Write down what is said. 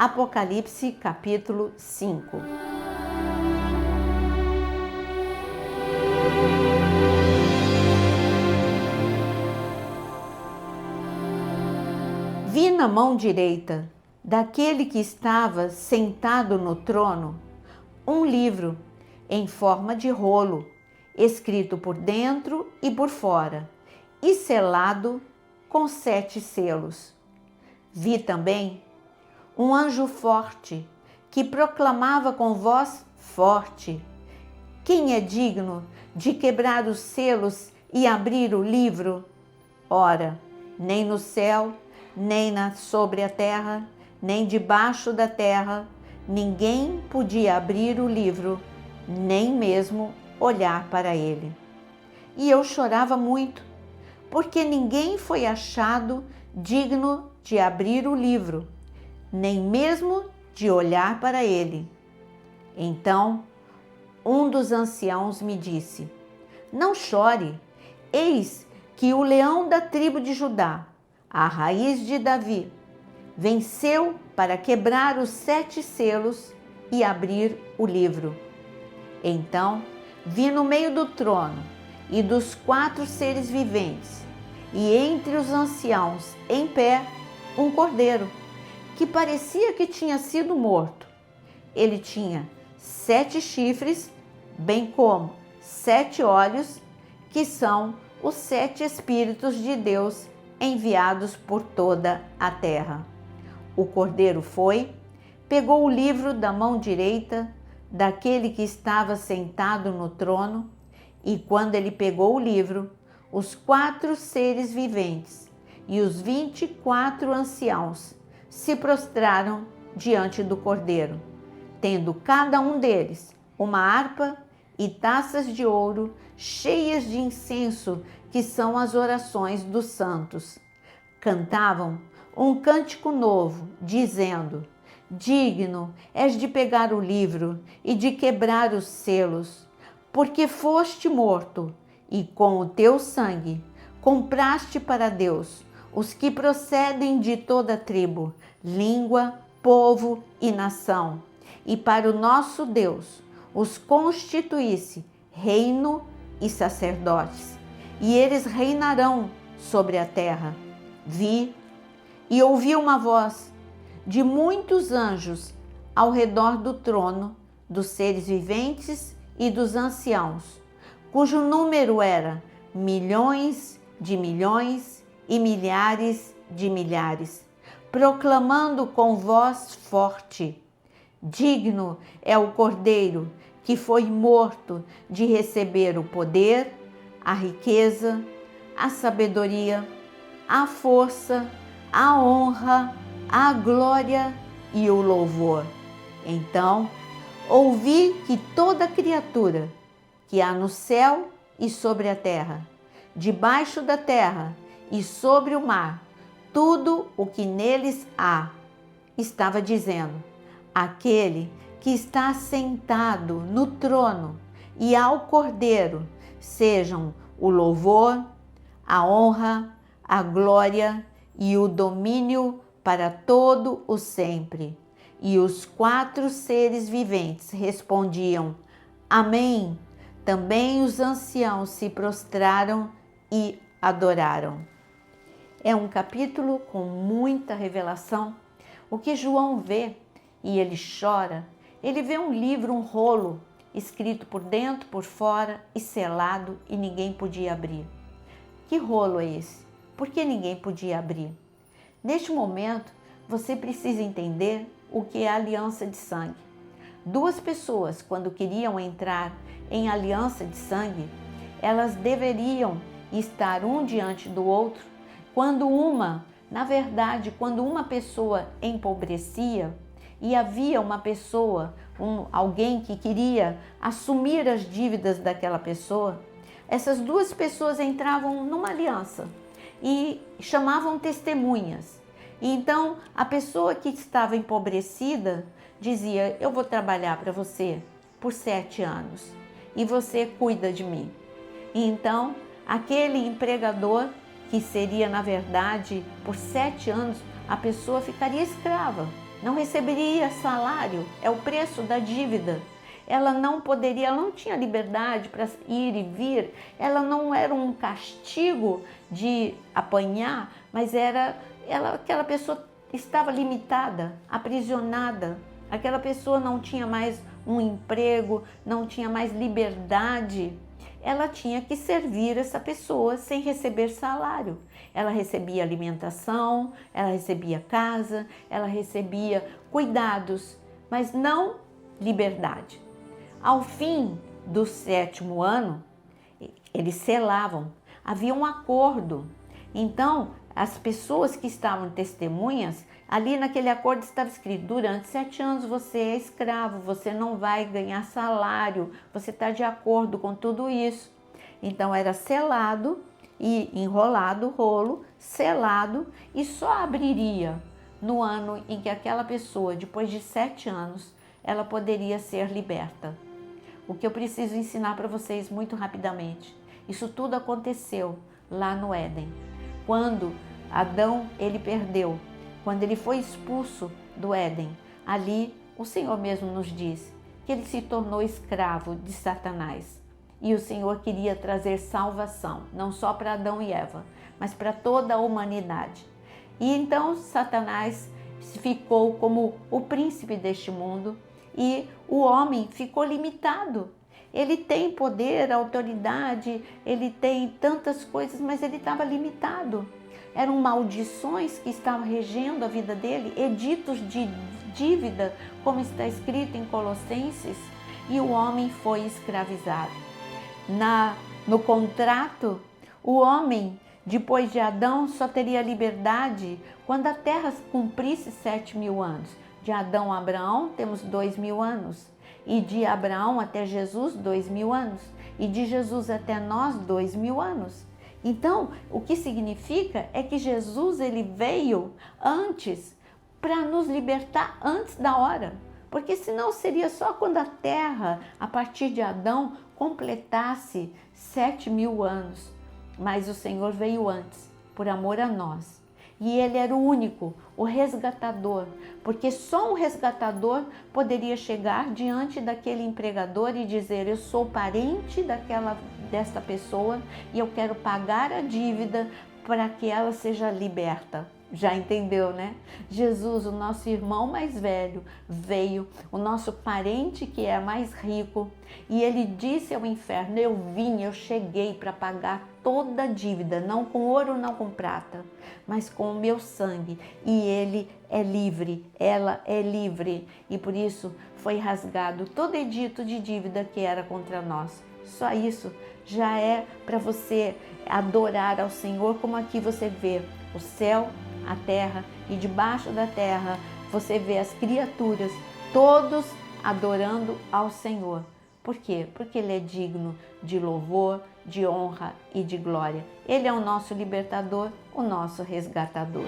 Apocalipse capítulo 5. Vi na mão direita daquele que estava sentado no trono um livro em forma de rolo, escrito por dentro e por fora, e selado com 7 selos. Vi também um anjo forte que proclamava com voz forte: quem é digno de quebrar os selos e abrir o livro? Ora, nem no céu, nem sobre a terra, nem debaixo da terra, ninguém podia abrir o livro, nem mesmo olhar para ele. E eu chorava muito, porque ninguém foi achado digno de abrir o livro, nem mesmo de olhar para ele. Então, um dos anciãos me disse: não chore, eis que o leão da tribo de Judá, a raiz de Davi, venceu para quebrar os 7 selos e abrir o livro. Então vi no meio do trono e dos 4 seres viventes, e entre os anciãos em pé, um cordeiro, que parecia que tinha sido morto. Ele tinha 7 chifres, bem como 7 olhos, que são os 7 Espíritos de Deus enviados por toda a terra. O cordeiro foi, pegou o livro da mão direita daquele que estava sentado no trono, e quando ele pegou o livro, os 4 seres viventes e os 24 anciãos se prostraram diante do cordeiro, tendo cada um deles uma harpa e taças de ouro cheias de incenso, que são as orações dos santos. Cantavam um cântico novo, dizendo: digno és de pegar o livro e de quebrar os selos, porque foste morto, e com o teu sangue compraste para Deus os que procedem de toda tribo, língua, povo e nação, e para o nosso Deus os constituísse reino e sacerdotes, e eles reinarão sobre a terra. Vi e ouvi uma voz de muitos anjos ao redor do trono, dos seres viventes e dos anciãos, cujo número era milhões de milhões e milhares de milhares, proclamando com voz forte: digno é o Cordeiro que foi morto de receber o poder, a riqueza, a sabedoria, a força, a honra, a glória e o louvor. Então ouvi que toda criatura que há no céu e sobre a terra, debaixo da terra e sobre o mar, tudo o que neles há, estava dizendo: aquele que está sentado no trono e ao Cordeiro sejam o louvor, a honra, a glória e o domínio para todo o sempre. E os 4 seres viventes respondiam: amém. Também os anciãos se prostraram e adoraram. É um capítulo com muita revelação. O que João vê, e ele chora, ele vê um livro, um rolo, escrito por dentro, por fora e selado, e ninguém podia abrir. Que rolo é esse? Por que ninguém podia abrir? Neste momento, você precisa entender o que é a aliança de sangue. 2 pessoas, quando queriam entrar em aliança de sangue, elas deveriam estar um diante do outro. Quando uma pessoa empobrecia e havia uma pessoa, alguém que queria assumir as dívidas daquela pessoa, essas 2 pessoas entravam numa aliança e chamavam testemunhas. E então a pessoa que estava empobrecida dizia: eu vou trabalhar para você por 7 anos e você cuida de mim. E então aquele empregador, que seria na verdade por 7 anos, a pessoa ficaria escrava. não receberia salário, é o preço da dívida. Ela não poderia, ela não tinha liberdade para ir e vir, ela não era um castigo de apanhar, mas aquela pessoa estava limitada, aprisionada, aquela pessoa não tinha mais um emprego, não tinha mais liberdade. Ela tinha que servir essa pessoa sem receber salário. Ela recebia alimentação, ela recebia casa, ela recebia cuidados, mas não liberdade. Ao fim do 7º ano, eles selavam, havia um acordo. Então, as pessoas que estavam testemunhas, ali naquele acordo estava escrito: durante 7 anos você é escravo, você não vai ganhar salário, você está de acordo com tudo isso. Então era selado e enrolado o rolo, selado, e só abriria no ano em que aquela pessoa, depois de 7 anos, ela poderia ser liberta. O que eu preciso ensinar para vocês muito rapidamente, isso tudo aconteceu lá no Éden. Quando Adão ele perdeu, quando ele foi expulso do Éden, ali o Senhor mesmo nos diz que ele se tornou escravo de Satanás. E o Senhor queria trazer salvação, não só para Adão e Eva, mas para toda a humanidade. E então Satanás ficou como o príncipe deste mundo e o homem ficou limitado. Ele tem poder, autoridade, ele tem tantas coisas, mas ele estava limitado. Eram maldições que estavam regendo a vida dele, editos de dívida, como está escrito em Colossenses, e o homem foi escravizado. No contrato, o homem, depois de Adão, só teria liberdade quando a terra cumprisse 7.000 anos. De Adão a Abraão temos 2.000 anos. E de Abraão até Jesus, 2.000 anos. E de Jesus até nós, 2.000 anos. Então, o que significa é que Jesus ele veio antes para nos libertar antes da hora. Porque senão seria só quando a terra, a partir de Adão, completasse 7.000 anos. Mas o Senhor veio antes, por amor a nós. E Ele era o único, o resgatador, porque só um resgatador poderia chegar diante daquele empregador e dizer: eu sou parente desta pessoa e eu quero pagar a dívida para que ela seja liberta. Já entendeu, né? Jesus, o nosso irmão mais velho, veio, o nosso parente que é mais rico, e ele disse ao inferno: eu cheguei para pagar toda a dívida, não com ouro, não com prata, mas com o meu sangue. E ele é livre, ela é livre, e por isso foi rasgado todo edito de dívida que era contra nós. Só isso já é para você adorar ao Senhor, como aqui você vê o céu, a terra, e debaixo da terra você vê as criaturas, todos adorando ao Senhor. Por quê? Porque Ele é digno de louvor, de honra e de glória. Ele é o nosso libertador, o nosso resgatador.